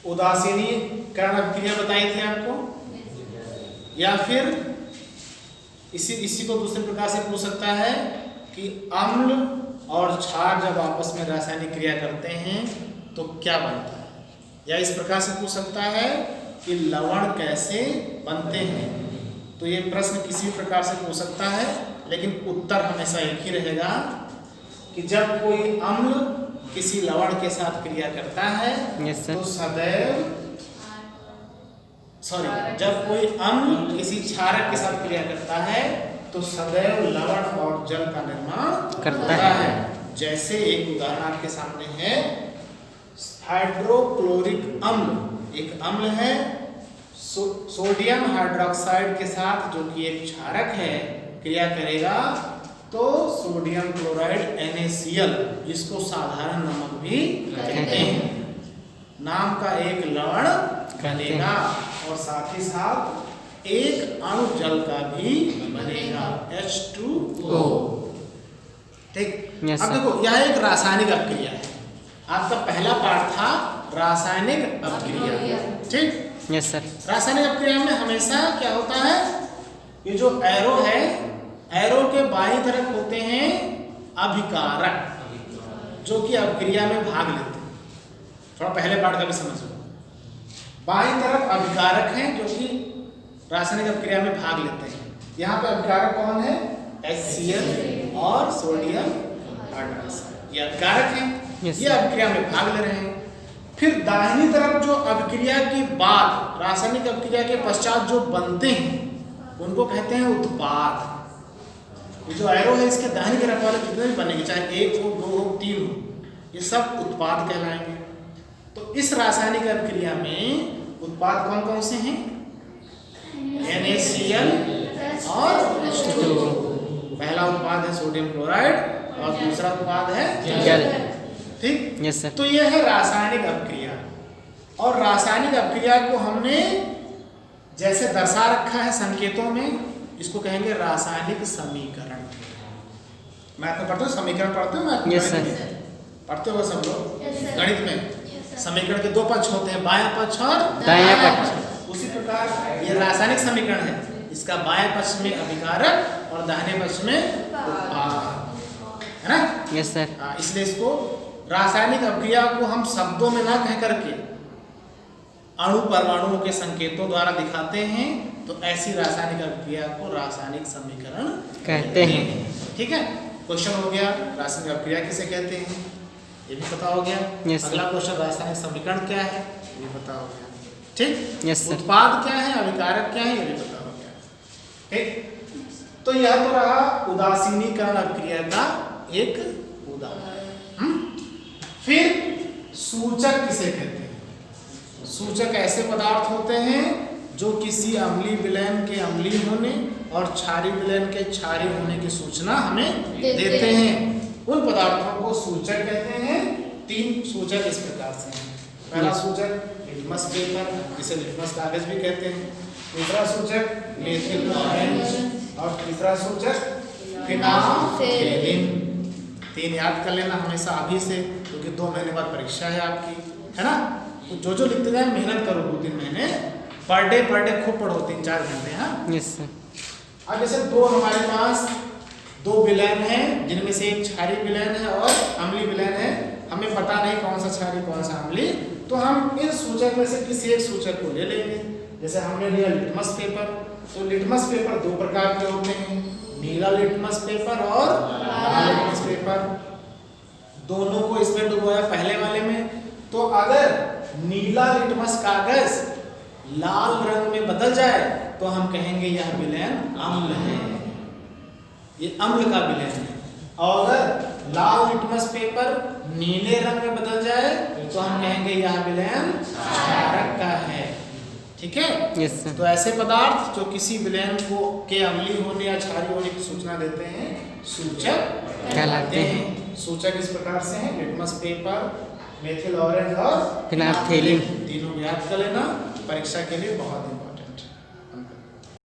उदासीनीकरण अभिक्रिया बताई थी आपको, या फिर इसी को दूसरे प्रकार से पूछ सकता है कि अम्ल और क्षार जब आपस में रासायनिक क्रिया करते हैं तो क्या बनता है, या इस प्रकार से पूछ सकता है कि लवण कैसे बनते हैं। तो ये प्रश्न किसी प्रकार से पूछ सकता है, लेकिन उत्तर हमेशा एक ही रहेगा कि जब कोई अम्ल किसी लवण के साथ क्रिया करता है तो जब कोई अम्ल किसी क्षारक के साथ क्रिया करता है तो सदैव लवण और जल का निर्माण करता है। जैसे एक उदाहरण आपके सामने है, हाइड्रोक्लोरिक अम्ल एक अम्ल है, सोडियम हाइड्रोक्साइड के साथ जो कि एक क्षारक है क्रिया करेगा तो सोडियम क्लोराइड NaCl, जिसको साधारण नमक भी कहते हैं, नाम का एक लवण बनेगा और साथ ही साथ एक अणु जल का भी बनेगा H2O। ठीक, अब देखो यह एक रासायनिक अपक्रिया है। आपका पहला पार्ट था रासायनिक अपक्रिया। ठीक, यस सर। रासायनिक अपक्रिया में हमेशा क्या होता है, ये जो एरो है, एरो के बाईं तरफ होते हैं अभिकारक, जो कि अपक्रिया में भाग लेते हैं। थोड़ा पहले पार्ट का भी समझ लो। बाईं तरफ अभिकारक हैं जो कि रासायनिक अपक्रिया में भाग लेते हैं। यहाँ पे अभिकारक कौन है, HCl और सोडियम हाइड्रोक्साइड, ये अभिकारक हैं, ये अपक्रिया में भाग ले रहे हैं। फिर दाहिनी तरफ जो अपक्रिया के बाद, रासायनिक अपक्रिया के पश्चात जो बनते हैं उनको कहते हैं उत्पाद। ये जो एरो है इसके दाहिनी तरफ वाले जितने भी बनेंगे, चाहे 1 हो, 2 हो, 3 हो, ये सब उत्पाद कहलाएंगे। तो इस रासायनिक अपक्रिया में उत्पाद कौन कौन से हैं, NaCl और H2O। पहला उत्पाद है सोडियम क्लोराइड और दूसरा उत्पाद है जल। ठीक, यस सर। तो यह है रासायनिक अपक्रिया। और रासायनिक अपक्रिया को हमने जैसे दर्शा रखा है संकेतों में, इसको कहेंगे रासायनिक समीकरण। मैथ में पढ़ते हो, समीकरण पढ़ते हो, यस सर। पढ़ते हो सब लोग गणित में। समीकरण के दो पक्ष होते हैं, बायां पक्ष और दायां पक्ष। उसी प्रकार ये रासायनिक समीकरण है, इसका बाएं पक्ष में अभिकारक और दाहिने पक्ष में उत्पाद, है ना। Yes sir. इसलिए इसको रासायनिक अपक्रिया को हम शब्दों में ना कह करके अणु परमाणुओं के संकेतों द्वारा दिखाते हैं, तो ऐसी रासायनिक अपक्रिया को रासायनिक समीकरण कहते हैं। ठीक है, क्वेश्चन हो गया रासायनिक अपक्रिया किसे कहते हैं, ये भी पता हो गया। अगला क्वेश्चन रासायनिक समीकरण क्या है, ये भी पता हो गया। ठीक, यस सर। उत्पाद क्या है, अभिकारक क्या है, ये भी पता हो गया। ठीक, तो यह तो रहा उदासीनीकरण अपक्रिया का एक उदाहरण। फिर सूचक किसे कहते हैं। सूचक ऐसे पदार्थ होते हैं जो किसी अम्लीय विलयन के अम्लीय होने और क्षारीय विलयन के क्षारीय होने की सूचना हमें देते हैं। उन पदार्थों को सूचक कहते हैं। 3 सूचक इस प्रकार से हैं। पहला सूचक लिटमस पेपर, जिसे लिटमस कागज भी कहते हैं। दूसरा सूचक मेथिल ऑरेंज और तीसरा सूचक फिनाल्फथेलिन। 3 याद कर लेना हमेशा अभी से, क्योंकि 2 महीने बाद परीक्षा है आपकी, है ना। तो जो लिखते जाए मेहनत करो 2-3 महीने, पर डे खूब पढ़ो 3-4 घंटे। हाँ, यस सर। अब जैसे 2 हमारे पास 2 विलयन हैं, जिनमें से एक क्षारीय विलयन है और अम्लीय विलयन है। हमें पता नहीं कौन सा क्षारीय कौन सा अम्लीय, तो हम इन सूचक में से किसी एक सूचक को ले लेंगे। जैसे हमने लिया लिटमस पेपर, तो लिटमस पेपर 2 प्रकार के होते हैं, नीला लिटमस पेपर और लाल लिटमस पेपर। दोनों को इसमें डुबोया पहले वाले में, तो अगर नीला लिटमस कागज लाल रंग में बदल जाए तो हम कहेंगे यह विलयन अम्ल है, ये अम्ल का विलयन है। और अगर लाल लिटमस पेपर नीले रंग में बदल जाए तो हम कहेंगे यह विलयन क्षारक का है। ठीक है, यस सर। तो ऐसे पदार्थ जो किसी विलयन को के अम्लीय होने या क्षारीय होने की सूचना देते हैं सूचक कहलाते हैं। सूचक इस प्रकार से हैं, लिटमस पेपर, मेथिल ऑरेंज और फिनाल्फथेलिन। तीनों याद कर लेना, परीक्षा के लिए बहुत